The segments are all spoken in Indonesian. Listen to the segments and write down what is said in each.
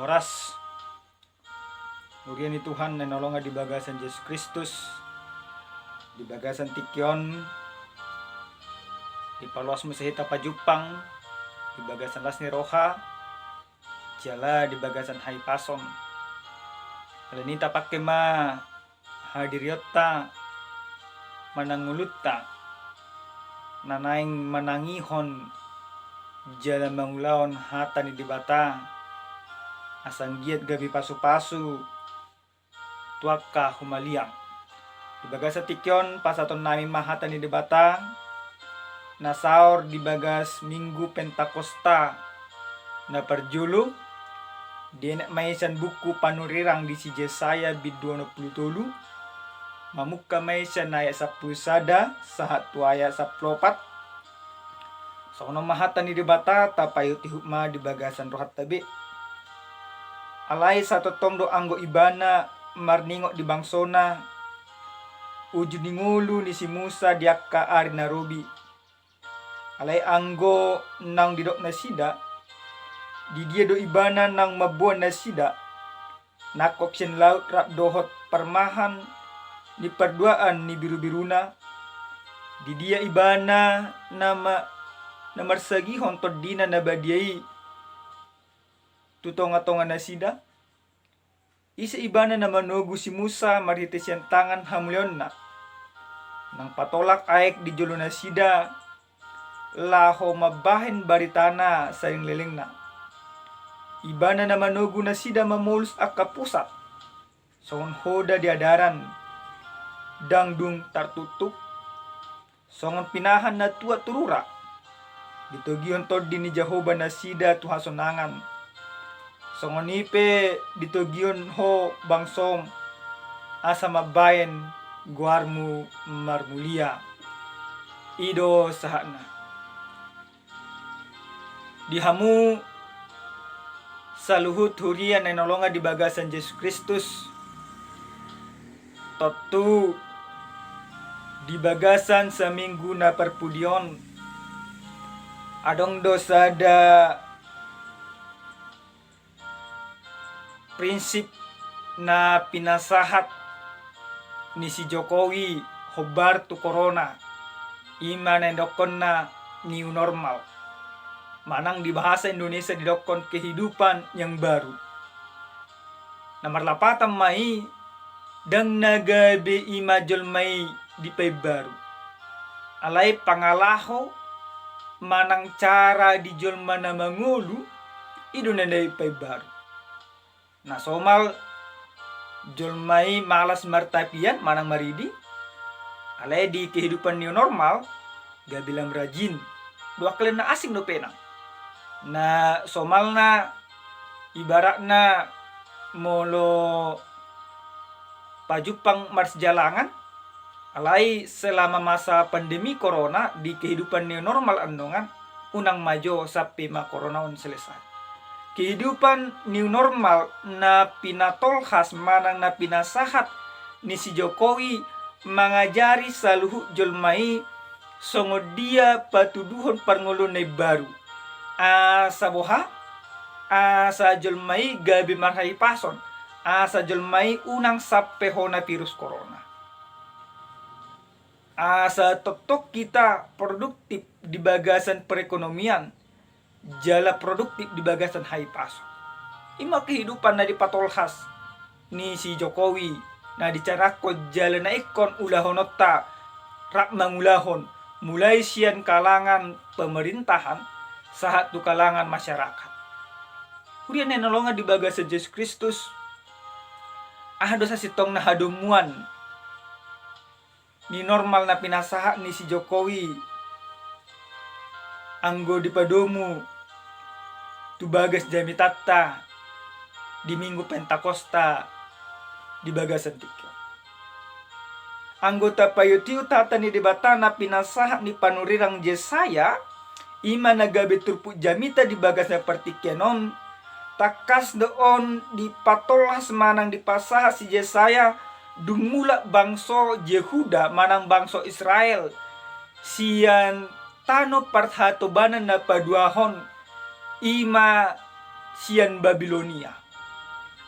Oras Mugia ni Tuhan na nolonga di bagasan Yesus Kristus, di bagasan tikyon, di paluas mo sa hita pajupang, di bagasan las ni roha, jala di bagasan hai pason. Alanita pakai ma hadiriotta manangulutta nanaing manangihon jala mangulaon hata ni dibata asang giat gabi pasu-pasu tuaka humaliang di bagas tikyon pasaton namin mahata ni debata nasaur di bagas minggu pentakosta na perjulu di maisan buku panurirang di si Yesaya bid 27 mamukka maisan ayat 10 sada sahat tu ayat 14 sono mahata ni debata tapayuti hukma di bagasan rohat tabi alai satu tomdo anggo ibana marningok di bangsona uju ningulu ni si Musa diakka ari narobi alai anggo nang didok na sida di dia do ibana nang mabuan na sida nakok sin laut rap dohot permahan ni perduaan ni biru-biruna di dia ibana nama namarsagi hontod dina na badiai tutonga-tonga na sida isa ibana na manogu si Musa marhiti siyang tangan hamulyon na nang patolak aek di julo na sida laho mabahin baritana sa liling na ibana na manogu na sida mamulus akapusat songon hoda di adaran dangdung tartutup songon pinahan na tua turura ditogion tod di ni Jehovah na sida tuhasonangan songon ipe ditogion ho bangsom asa mabayen guarmu marmulia ido sahana dihamu saluhut hurian na nolonga di bagasan Yesus Kristus totu di bagasan sa minggu na perpudion adong dosa da prinsip na pinasahat ni si Jokowi hobar tu corona ima na dokon na new normal manang di bahasa Indonesia didokon kehidupan yang baru nomor lapatan mai dang nagabe imajol mai di pay baru alay pangalaho manang cara di jolma na mangulu ido na day pay baru na somal jolmai malas martapian manang maridi alay di kehidupan new normal gak bilang rajin dua kali na asing no penang na somal na ibarat na molo pajupang mars jalangan alay selama masa pandemi corona di kehidupan new normal andongan unang majo sampai ma corona on selesai kehidupan new normal na pinatolhas manang na pinasahat ni si Jokowi mengajari saluhu jolmai songo dia patuduhon parngolon na baru asa boha asa jolmai gabi marhai pason asa jolmai unang sappeho na virus corona asa totok kita produktif di bagasan perekonomian jala produktif di bagasan hai paso ima kehidupan na dipatolhas ni si Jokowi na dicarako jala na ikon ulahonota rak mangulahon mulai sian kalangan pemerintahan sahat tu kalangan masyarakat kurian na nolonga di bagasan Yesus Kristus dosa sitong na hadumuan ni normal na pinasaha ni si Jokowi anggo di padomu tu bagas jami tatta di minggu pentakosta di bagasan tikyo anggota payutiu tata ni debatana pinasahat ni panurirang Yesaya ima nagabe turpu jamita di bagasan pertikyanon takas doon di patolas manang di pasaha si Yesaya dumula bangso Yehuda manang bangso Israel sian tano parthatobanan na paduahon ima sian Babilonia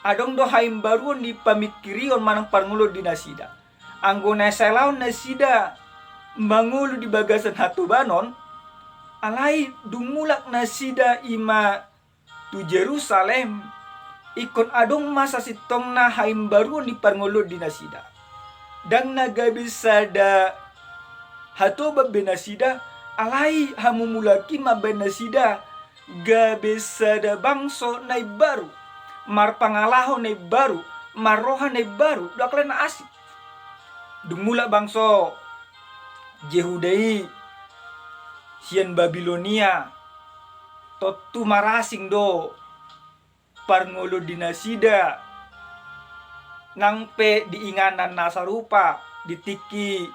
adong do haim baruon di pamikirion manang parngulu di nasida. Anggo naselaon nasida mangulu di bagasan hatubanon, alai dumulak nasida ima tu Jerusalem, ikon adong masa sitong na haim baruon di parngulu di nasida. Dang nagabisada hatoba benasida, alai hamumulaki mabenasida gabisada bangso nai baru, mar pangalaho nai baru, maroha nai baru, daklen asik. Dumula bangso Yehudai sian Babilonia totu marasing do parngolo dinasida nangpe diinganan nasarupa ditiki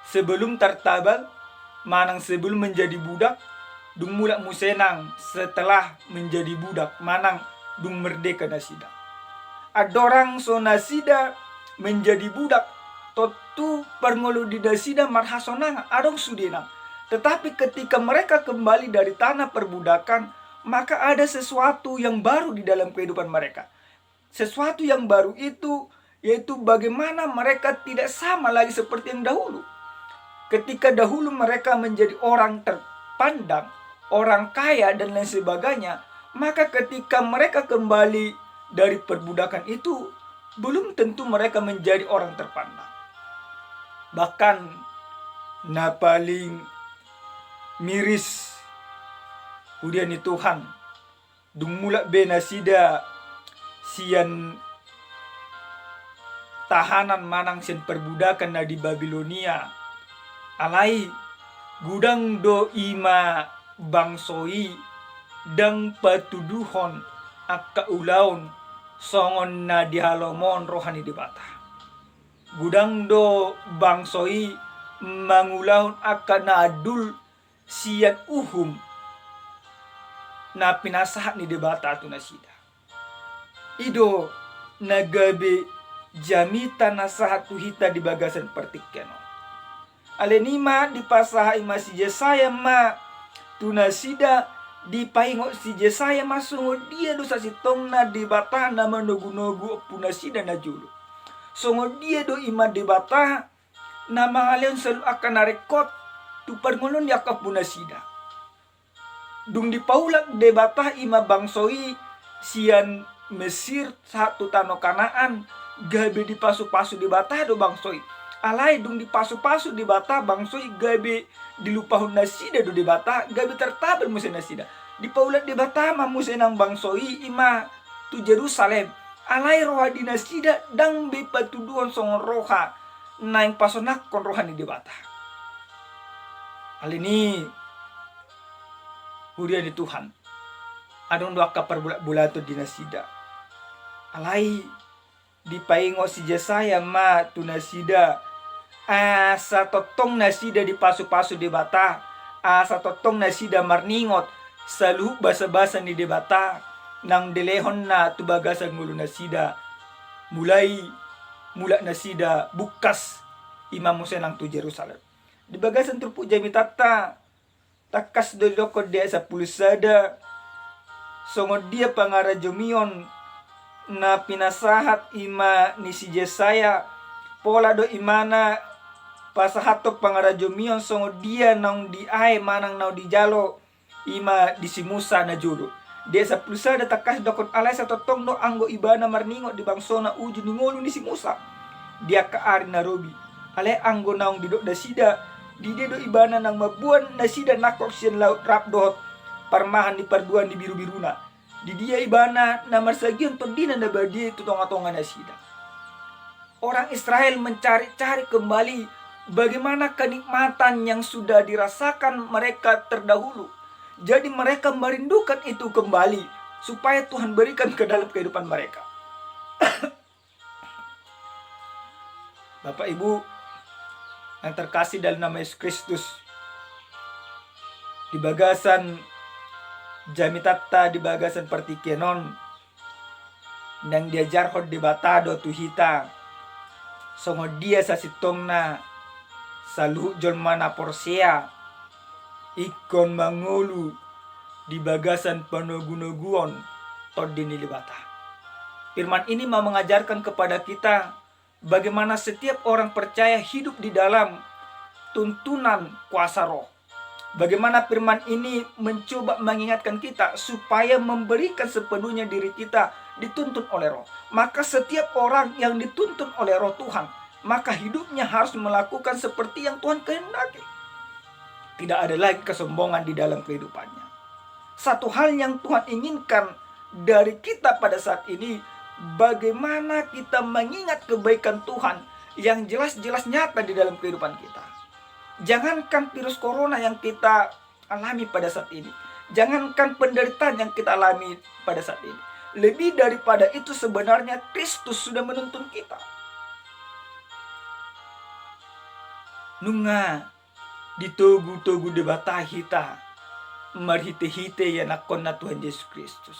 sebelum tertabal manang sebelum menjadi budak dung mulak musenang setelah menjadi budak manang dung merdeka nasida. Adorang so nasida menjadi budak totu parngolo di nasida marhasonang adong sudenang. Tetapi ketika mereka kembali dari tanah perbudakan, maka ada sesuatu yang baru di dalam kehidupan mereka. Sesuatu yang baru itu yaitu bagaimana mereka tidak sama lagi seperti yang dahulu. Ketika dahulu mereka menjadi orang terpandang, orang kaya dan lain sebagainya, maka ketika mereka kembali dari perbudakan itu, belum tentu mereka menjadi orang terpandang. Bahkan na paling miris udian ni Tuhan dung mulak benasida sian tahanan manang sian perbudakan na di Babilonia, alai gudang do ima bangsoi dang patuduhon akka ulaon songon na dihalomon rohani dibata. Gudang do bangsoi mangulaon akka na adul sian uhum na pinasahat ni debata tu nasida. Ido nagabe jamita nasahat tuhita di bagasan pertikeno. Alenima di pasaha ima si Yesaya ma tu nasida di paingo si Yesaya masungo dia dosa sitong na debata na manogu-nogu punasida na julu. Songo dia do ima debata na mangaleon selalu akan narekot tu parngolon yakap punasida. Dung di paulak debata ima bangsoi sian Mesir satu tano Kanaan gabe di pasu-pasu debata do bangsoi. Alai dung di pasu-pasu debata bangsoi gabe dilupahun nasida do debata gabe tertabel musen nasida. Di paulak debata ma musenang bangsoi ima tu Jerusalem. Alai roha dinasida dang be patuduan song roha naing pasonak kon rohani debata. Alini hurian di Tuhan adong doa kapar bulat-bulato dinasida. Alai di paingo si Yesaya ma tu nasida asa totong nasida di pasu-pasu debata, asa totong nasida marningot saluh basa-basa ni debata nang delehon na tu bagasan ngulu nasida mulak nasida bukas imam musenang tu Jerusalem. Di bagasan trupu jamitata takas dodoko dia sa pulusada songo dia pangarajomion na pinasahat ima ni si Yesaya pola do imana pasahatok pangarajomion songo dia nang di ay manang nau di jalo ima di si Musa na julu. Dia sa pulusada takas dokon alay sa totong do anggo ibana marningo di bangsona uju ni ngolu ni si Musa. Dia kaari na robi alay anggo naong didok dasida di dedo ibana nang mabuan nasida nakok sian laut rap dohot parmahan di parduan di biru-biruna. Di dia ibana na marsagion tondina na badie tu tonga-tonga nasida. Orang Israel mencari-cari kembali bagaimana kenikmatan yang sudah dirasakan mereka terdahulu. Jadi mereka merindukan itu kembali supaya Tuhan berikan ke dalam kehidupan mereka. Bapak Ibu yang terkasih dalam nama Yesus Kristus, di bagasan jamitata di bagasan partikenon nang diajar hod di batado tuhita songo dia sa sitong na saluh jolmana porsea ikon mangulu di bagasan panogunoguon tod dinilibata. Firman ini mau mengajarkan kepada kita bagaimana setiap orang percaya hidup di dalam tuntunan kuasa roh. Bagaimana firman ini mencoba mengingatkan kita supaya memberikan sepenuhnya diri kita dituntun oleh roh. Maka setiap orang yang dituntun oleh roh Tuhan, maka hidupnya harus melakukan seperti yang Tuhan kehendaki. Tidak ada lagi kesombongan di dalam kehidupannya. Satu hal yang Tuhan inginkan dari kita pada saat ini, bagaimana kita mengingat kebaikan Tuhan yang jelas-jelas nyata di dalam kehidupan kita. Jangankan virus corona yang kita alami pada saat ini, jangankan penderitaan yang kita alami pada saat ini, lebih daripada itu sebenarnya Kristus sudah menuntun kita. Nunga ditogu-togu debata hita marhite-hite ya nakon na Tuhan Yesus Kristus.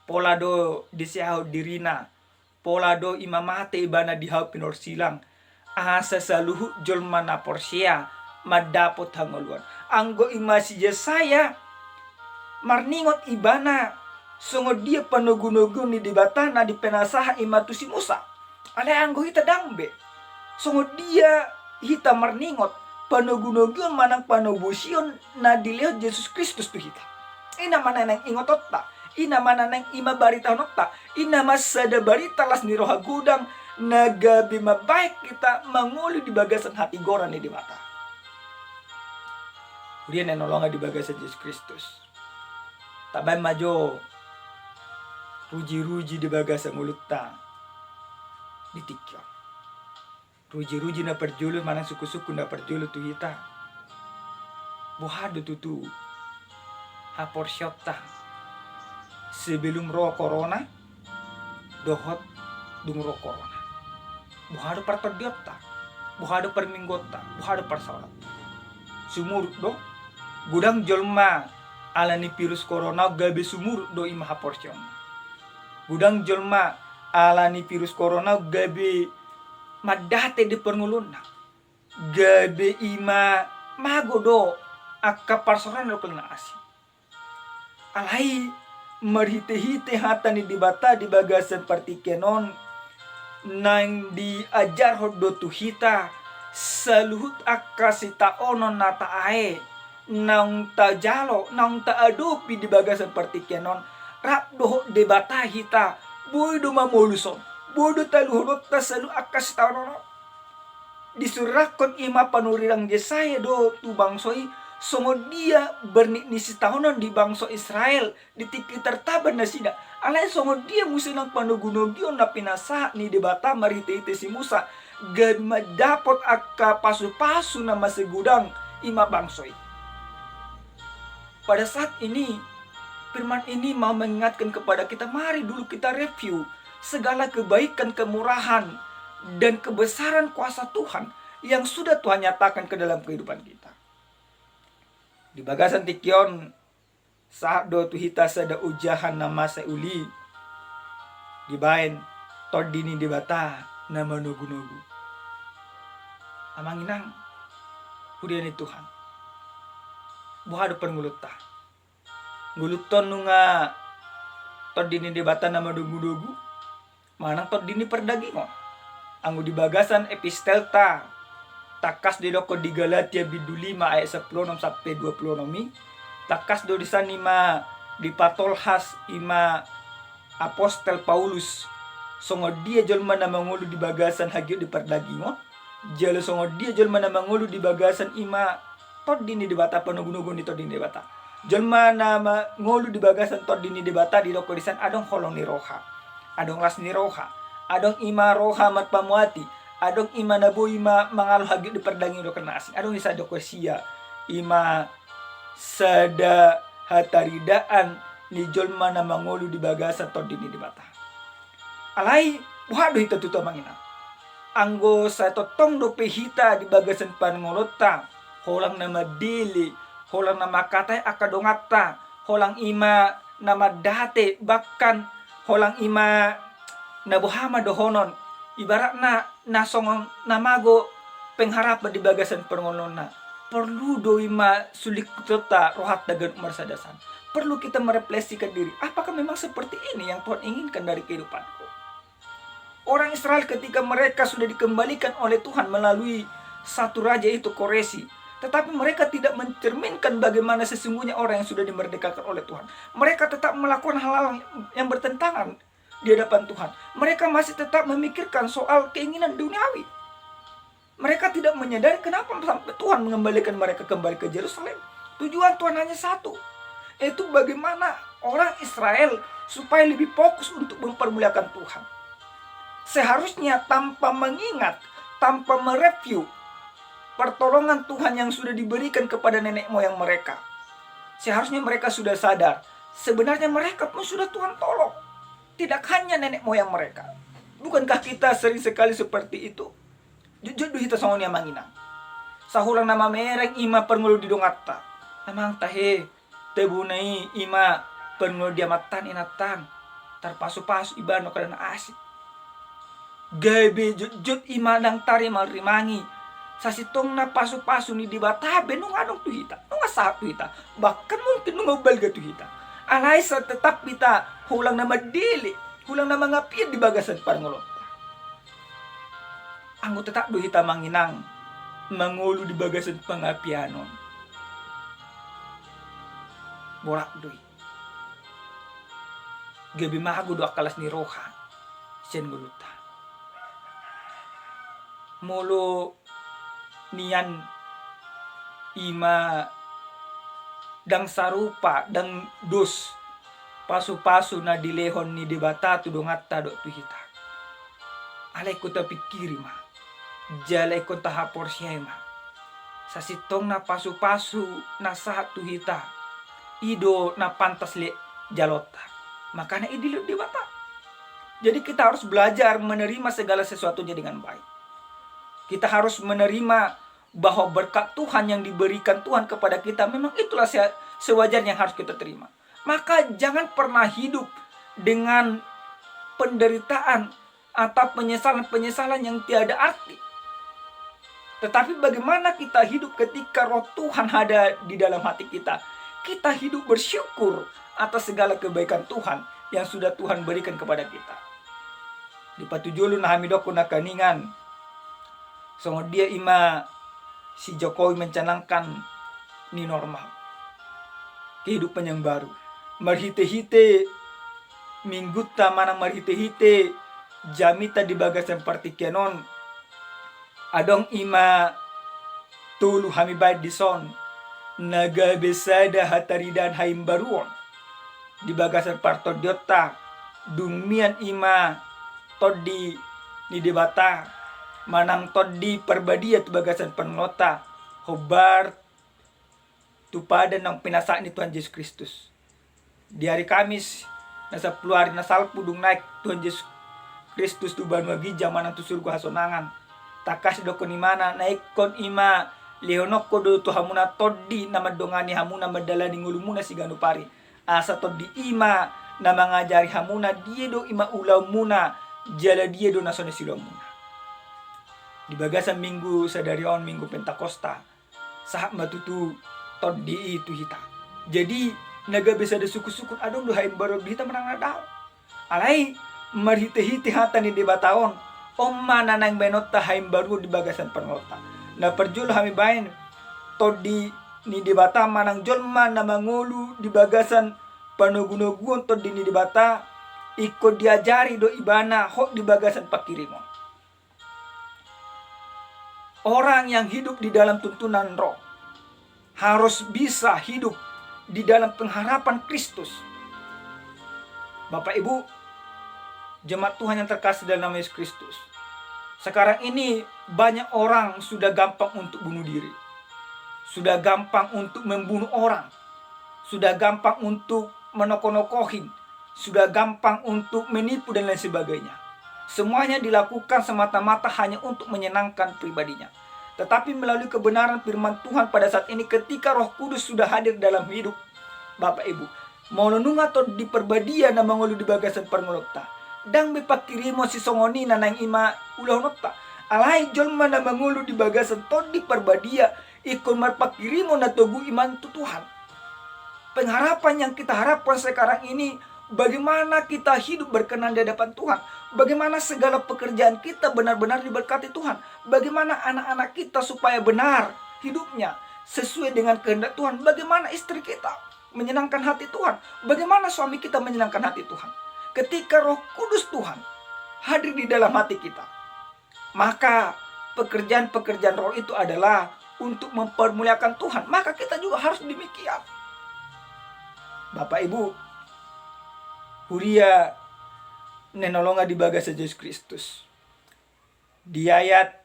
Pola do disiao dirina, pola do imamate ibana dihau pinor silang, asa saluhu jolma na porsia madapot hangoluan. Anggo imasi Yesaya marningot ibana sungod dia panugunugun ni dibatana di penasaha imatu si Musa. Ale anggo hita dangbe. Sungod dia hita marningot panugunugun manang panubusion na dileo Yesus Kristus tu hita. Ina mana nang ingotot ta. Ina mana nang ima barita nokta. Ina masada barita las ni roha gudang. Nagabi mabaik kita manguli di bagasan hati goran ni di mata. Kemudian yang nolongan di bagasan Yesus Kristus. Tabay majo. Ruji-ruji di bagasan mulut ta. Ditikyo. Ruji-ruji na perjulu manang suku-suku na perjulu tu hita. Buhado tutu. Hapor syokta. Sebelum roh corona. Dohot dung roh corona. Buhado partodiota, buhado perminggota, buhado parsalat. Sumurut do, gudang jolma alani virus corona gabe sumurut do ima haporsion. Gudang jolma alani virus corona gabe madate di pernuluna. Gabe ima magodo akka parsoran do kelna asi. Alai merhite-hite hatani dibata di bagasan partikenon nang diajar hodo tuhita saluhut akasita onon nata ae nang ta jalo nang ta adupi di bagasan partikenon rap doho debata hita boy do mamoluson bodo taluhurot ta salu akasita onon disurakon ima panurirang Yesaya do tu bangsoi songo dia bernik nisi tahunan di bangsa Israel di tiki tertaban na sida alay songo dia musinang panugunogyon na pinasa ni debata marite-ite si Musa gad madapot akka pasu-pasu na masigudang ima bangsoy. Pada saat ini firman ini mau mengingatkan kepada kita, mari dulu kita review segala kebaikan, kemurahan dan kebesaran kuasa Tuhan yang sudah Tuhan nyatakan ke dalam kehidupan kita. Di bagasan tikyon saat do tuhita sada ujahan nama seuli dibain tordini dibata nama nugu-nugu amanginang hudiani Tuhan buhado pengulutta nguluton nunga tordini dibata nama nugu-nugu manang tordini perdagingon anggo di bagasan epistelta takas di loko di Galatia bidu 5 ayat 10 sampai 26 takas do di sanima di patolhas ima apostel Paulus songo dia jolma na mangulu di bagasan hagyo di perdagingon jalo songo dia jolma na mangulu di bagasan ima tordini di bata panugunugun di tordini di bata jolma na mangulu di bagasan tordini di bata di loko disan adong holong ni roha adong las ni roha adong ima roha mat pamuati adong ima nabu ima mangalu hagyo di perdaging do kena asing adong isa do kosia ima sada hataridaan ni jolma na mangulu di bagasan tordini di bata alai wado hita tuto mangina anggo sa totong do pehita di bagasan pangolota holang nama dili holang nama katay akadongata holang ima nama date bahkan holang ima nabuhama dohonon ibarat na nasong namago pengharapan di bagasan pangolona perlu do ima sulik tota rohat dagan umar sadasan perlu kita merefleksikan diri. Apakah memang seperti ini yang Tuhan inginkan dari kehidupanku? Orang Israel ketika mereka sudah dikembalikan oleh Tuhan melalui satu raja itu Koresi, tetapi mereka tidak mencerminkan bagaimana sesungguhnya orang yang sudah dimerdekakan oleh Tuhan. Mereka tetap melakukan hal-hal yang bertentangan di hadapan Tuhan. Mereka masih tetap memikirkan soal keinginan duniawi. Mereka tidak menyadari kenapa sampai Tuhan mengembalikan mereka kembali ke Yerusalem. Tujuan Tuhan hanya satu, yaitu bagaimana orang Israel supaya lebih fokus untuk mempermuliakan Tuhan. Seharusnya tanpa mengingat, tanpa mereview pertolongan Tuhan yang sudah diberikan kepada nenek moyang mereka, seharusnya mereka sudah sadar sebenarnya mereka pun sudah Tuhan tolong. Tidak hanya nenek moyang mereka. Bukankah kita sering sekali seperti itu? Jujur hita songonia manginang. Sahulang nama mereng ima perngulu di dongata. Namang tahe tebunai ima perngulu diamatan inatan. Tarpasu-pasu ibano kadana asik. Gabe jujut ima dang tari malrimangi. Sasitong na pasu-pasu ni dibatabe nung anong tuhita. Nung asahap tuhita. Bahkan mungkin nung balga tuhita. Alay sa tetap kita hulang na madili. Hulang na mga piyan di bagasan parngulot. Anggo tetap duhita manginang mangulu di bagasan pangapianon. Borak dui. Gabi mahago do akalas ni roha. Siyan guluta. Molo niyan ima dang sarupa dang dus pasu-pasu na dilehon ni dibata tudong atta do tuhita. Alay ko ta pikiri ma. Jalay ko tahapor siya ma. Sa sitong na pasu-pasu na sahat tuhita. Ido na pantas le jalota. Makanya idilot di bata. Jadi kita harus belajar menerima segala sesuatunya dengan baik. Kita harus menerima bahwa berkat Tuhan yang diberikan Tuhan kepada kita memang itulah sewajarnya yang harus kita terima. Maka jangan pernah hidup dengan penderitaan atau penyesalan-penyesalan yang tiada arti. Tetapi bagaimana kita hidup ketika roh Tuhan ada di dalam hati kita. Kita hidup bersyukur atas segala kebaikan Tuhan yang sudah Tuhan berikan kepada kita. Di patujulu na hamidoko na kaningan. So dia ima si Jokowi mencanangkan ni normal. Kehidupan yang baru. Marhite-hite mingguta manang marhite-hite jamita di bagasan partikianon. Adong ima tulu hami bayad dison naga besada hataridan haim baruon di bagasan partodiota dumian ima todi ni debata manang todi perbadia tu bagasan penlota hobar tu pada nang pinasa ni Tuhan Yesus Kristus di hari Kamis nasa puluh na salpu dung naik Tuhan Yesus Kristus tu banua gija manang tu surga hasonangan takas do ni mana naik kon ima leonoko do tu hamuna todi nama dongani hamuna madalani ngulumuna si ganupari asa todi ima na mangajari hamuna dia do ima ulau muna jala dia do nasone silomuna di bagasan minggu sadarion minggu Pentakosta sahak matutu todi itu hita jadi naga bisa ada suku-suku adong do haim baru hita menang nadao alai marhite-hite hata ni debataon Oma nanang benota haim baru di bagasan penota. Na perjul hami bain todi ni dibata manang jolma na mangulu di bagasan panugunugun todi ni dibata ikut diajari do ibana hok di bagasan pakirimo. Orang yang hidup di dalam tuntunan roh harus bisa hidup di dalam pengharapan Kristus. Bapak Ibu, jemaat Tuhan yang terkasih dalam nama Yesus Kristus. Sekarang ini banyak orang sudah gampang untuk bunuh diri. Sudah gampang untuk membunuh orang. Sudah gampang untuk menoko-nokohin. Sudah gampang untuk menipu dan lain sebagainya. Semuanya dilakukan semata-mata hanya untuk menyenangkan pribadinya. Tetapi melalui kebenaran firman Tuhan pada saat ini ketika Roh Kudus sudah hadir dalam hidup Bapak Ibu, mau lenung atau diperbadia na mangulu di bagasan perngolokta. Dang mipakirimo si songoni na nang ima ulah nota. Alay jolma na mangulu di bagasan to di perbadia ikon marpakirimo na tugu iman tu Tuhan. Pengharapan yang kita harapkan sekarang ini, bagaimana kita hidup berkenan di hadapan Tuhan. Bagaimana segala pekerjaan kita benar-benar diberkati Tuhan. Bagaimana anak-anak kita supaya benar hidupnya sesuai dengan kehendak Tuhan. Bagaimana istri kita menyenangkan hati Tuhan. Bagaimana suami kita menyenangkan hati Tuhan. Ketika Roh Kudus Tuhan hadir di dalam hati kita, maka pekerjaan-pekerjaan roh itu adalah untuk mempermuliakan Tuhan. Maka kita juga harus demikian. Bapak Ibu, Huria nenolonga di bagasa Yesus Kristus. Di ayat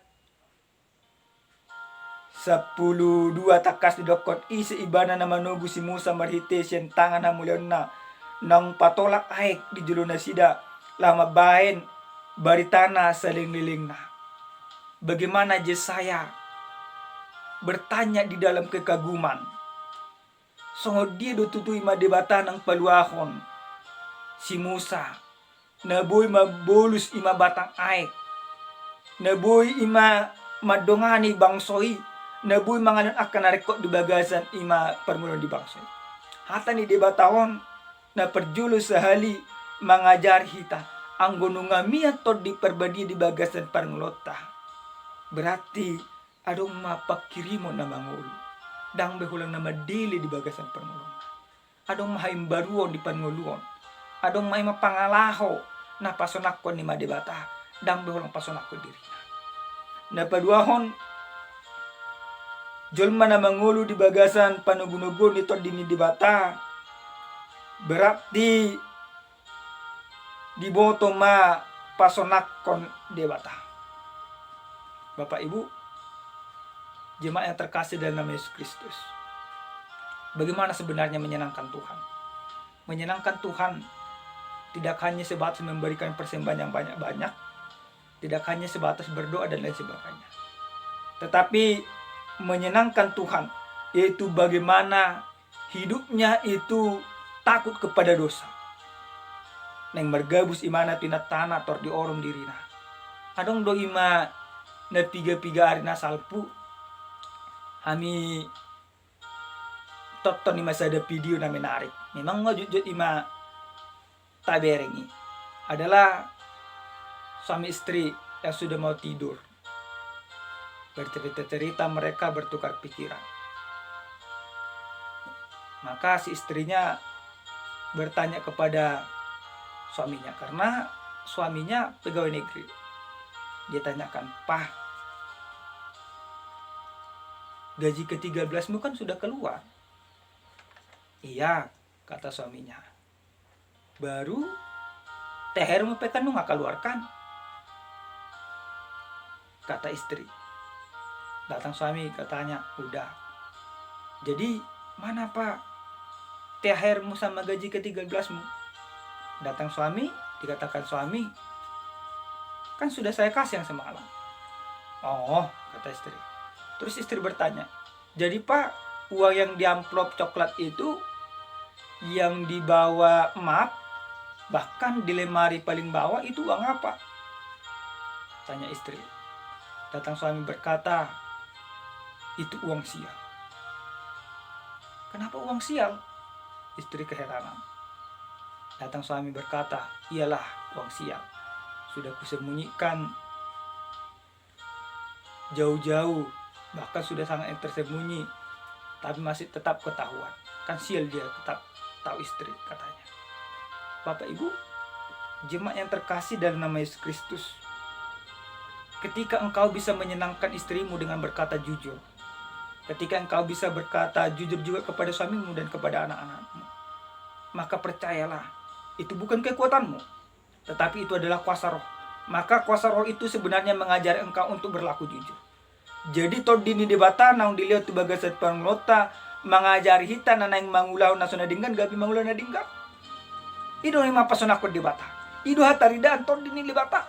10:2 takas di dokot isi ibana na manugu si Musa marhite siyang tangan na mulyan na nang patolak aik di juluna sida lama bain baritana saling-liling na. Bagaimana Yesaya bertanya di dalam kekaguman. Sungod dia do tutui madebata ng paluahon si Musa. Naboy mabolus ima batang aik. Naboy ima madongani bangsoy. Naboy mangalon akan narekot di bagasan ima permulon di bangsoy. Hata ni debatawon na perjulus sahali mangajar hita. Ang gunungamian to di perbadi di bagasan parngulota. Berarti adong mapakirimo na mangulo. Dang behulang na madili di bagasan permulon. Adong mahaimbaruon di panguluon. Adong may mapangalaho na pasonakon ni madebata. Dang behulang pasonakon diri na. Napaduahon, jolma na mangulo di bagasan panugunugon nito dini debata. Berarti diboto ma pasonakon debata. Bapak Ibu, jemaat yang terkasih dalam nama Yesus Kristus. Bagaimana sebenarnya menyenangkan Tuhan? Menyenangkan Tuhan tidak hanya sebatas memberikan persembahan yang banyak-banyak, tidak hanya sebatas berdoa dan lain sebagainya. Tetapi menyenangkan Tuhan yaitu bagaimana hidupnya itu takut kepada dosa. Neng margabus imana tinatana tor di orom dirina. Adong do ima na piga-piga arina salpu. Kami tonton ima sada video na menarik. Memang ngajut ima taberengi adalah suami istri yang sudah mau tidur. Bercerita-cerita mereka bertukar pikiran. Maka si istrinya bertanya kepada suaminya karena suaminya pegawai negeri. Dia tanyakan, "Pah, gaji ke-13mu kan sudah keluar?" "Iya," kata suaminya. "Baru THR-mu pekan nu nggak keluarkan?" kata istri. Datang suami katanya, "Udah." "Jadi mana Pak THR-mu sama gaji ke-13mu?" Datang suami, dikatakan suami, "Kan sudah saya kasih yang semalam." "Oh," kata istri. Terus istri bertanya, "Jadi Pak, uang yang di amplop coklat itu yang dibawa map, bahkan di lemari paling bawah itu uang apa?" tanya istri. Datang suami berkata, "Itu uang sial." "Kenapa uang sial?" Istri keheranan. Datang suami berkata, "Iyalah uang sial. Sudah kusembunyikan jauh-jauh, bahkan sudah sangat tersembunyi, tapi masih tetap ketahuan. Kan sial dia tetap tahu istri," katanya. Bapak Ibu, jemaat yang terkasih dalam nama Yesus Kristus, ketika engkau bisa menyenangkan istrimu dengan berkata jujur, ketika engkau bisa berkata jujur juga kepada suamimu dan kepada anak-anakmu, maka percayalah, itu bukan kekuatanmu, tetapi itu adalah kuasa roh. Maka kuasa roh itu sebenarnya mengajar engkau untuk berlaku jujur. Jadi todini debata naung dilihat tu bagasat panglota mengajari hita na naing mangulaw na sunadinggan gabi mangulaw na dinggan. Ido ni mapasonakot debata. Ido hataridaan todini debata.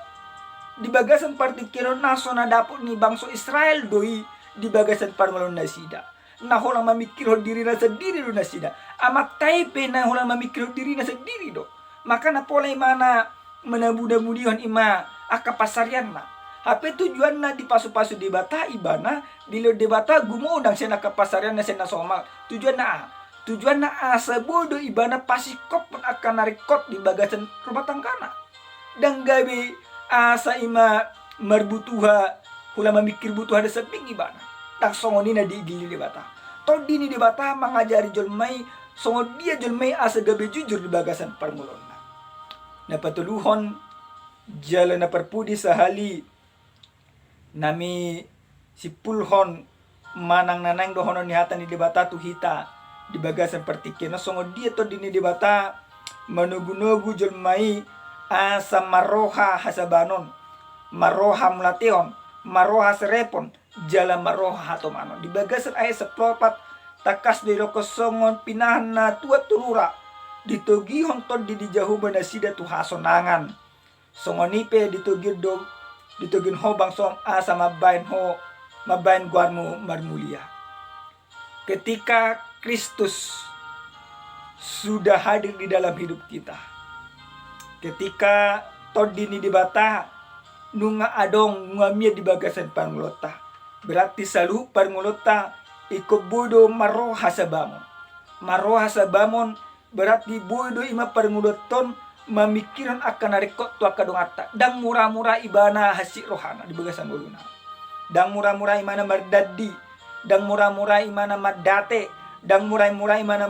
Di bagasan partikiro naso na dapot ni bangso Israel doi di bagasan parmalon na sida. Na holang mamikiro diri na sendiri do na sida. Amat taipe na holang mamikiro diri na sendiri do. Maka na polay mana menamuda-mudihan ima akapasaryan na. Hape tujuan na di pasu-pasu debata ibana dilo debata gumudang siya nakapasaryan na siya na somal. tujuan na asa bodo ibana pasikop pun akan narikot di bagasan rumah tangkana. Dan gabi asa ima marbutuha hula memikir butuh ada seping ibana. Tak songonina di gili bata. Todini di bata mengajari jolmai songo dia jolmai asa gabi jujur di bagasan parmulonna. Na patuluhon jalan na perpudi sahali nami sipulhon manang nanang dohono ni hata ni debata tu hita di bagasan pertikena songo dia to dini debata manugu-nugu jolmai asa maroha hasabanon maroha mulateon maroha serepon jala maroha hatomano di bagasan ay seplopat takas di loko songon pinahan na tua turura ditogihon to di jahuban na sida tu hasonangan songonipe ditugin ho bang som asa mabain guarmu marmulia. Ketika Kristus sudah hadir di dalam hidup kita, ketika todini dibata nunga adong ngamia di bagasan parngulota, berarti salu parngulota ikut bodo maroha sabamon berarti bodo ima parnguloton mamikiran akan narekot tu akadong atta dang murah-murah ibana hasik rohana di bagasan goluna dang murah-murah imana mardadi dang murah-murah imana madate dang murah-murah imana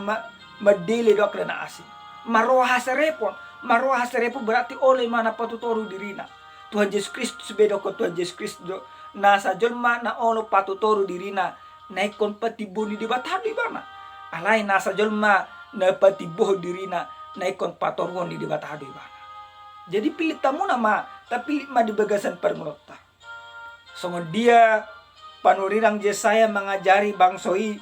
madele do akadana asing maroha serepon berarti oleh mana patutoru dirina Tuhan Yesus Kristus bedo ko Tuhan Yesus Kristus do nasa jolma na olo patutoru dirina naikon patiboni di batadi bana alai nasa jolma na patiboh dirina naikon patoruan di batadi bana jadi pilih tamu nama tapi ma di bagasan parmulota songo dia panurirang Yesaya mengajari bangsoi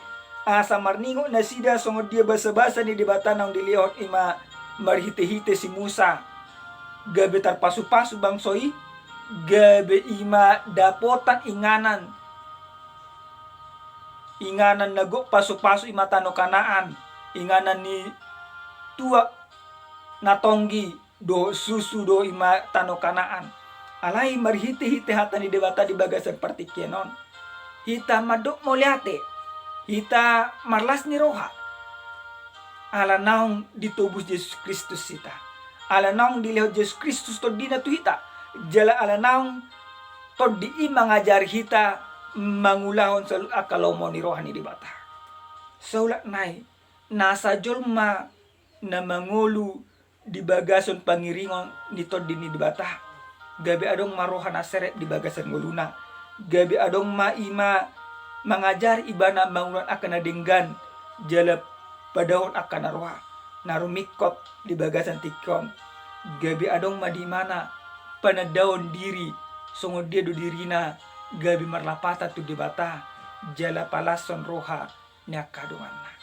asa marningo na sida songo dia basa-basa ni di batanang dilihat ima marhite-hite si Musa gabe tarpasu-pasu bangsoi gabe ima dapotan inganan nago pasu-pasu ima tano kanaan inganan ni tuak natonggi do susu do ima tano kanaan alai marhite-hite hata ni dewata di bagasan partikenon hita madok moliate hita marlas ni roha ala naung ditubus Yesus Kristus sita ala naung dilihat Yesus Kristus to dina tu hita jala ala naung to di mangajar hita mangulahon sa akalomo ni rohani di bata saulat nai nasa jolma na mangulu di bagason pangiringon nito dini di bata gabi adong maroha na seret di bagasan nguluna gabi adong maima mangajar ibana mangulan akan nadinggan jala padahon akan naroha narumikot di bagasan tikon gabi adong madimana panadaon diri songo dia do dirina gabi marlapata tu di bata jala palason roha nyakadunganna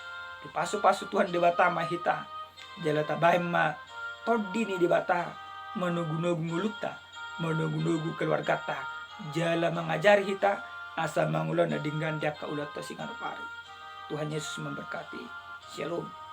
di pasu-pasu Tuhan di bata mahita jala tabaim ma todini di bata menugu-nugu nguluta menugu-nugu keluargata jala mengajari hita asa mangulan na dinggan dia kaulat singan pari Tuhan Yesus memberkati. Shalom.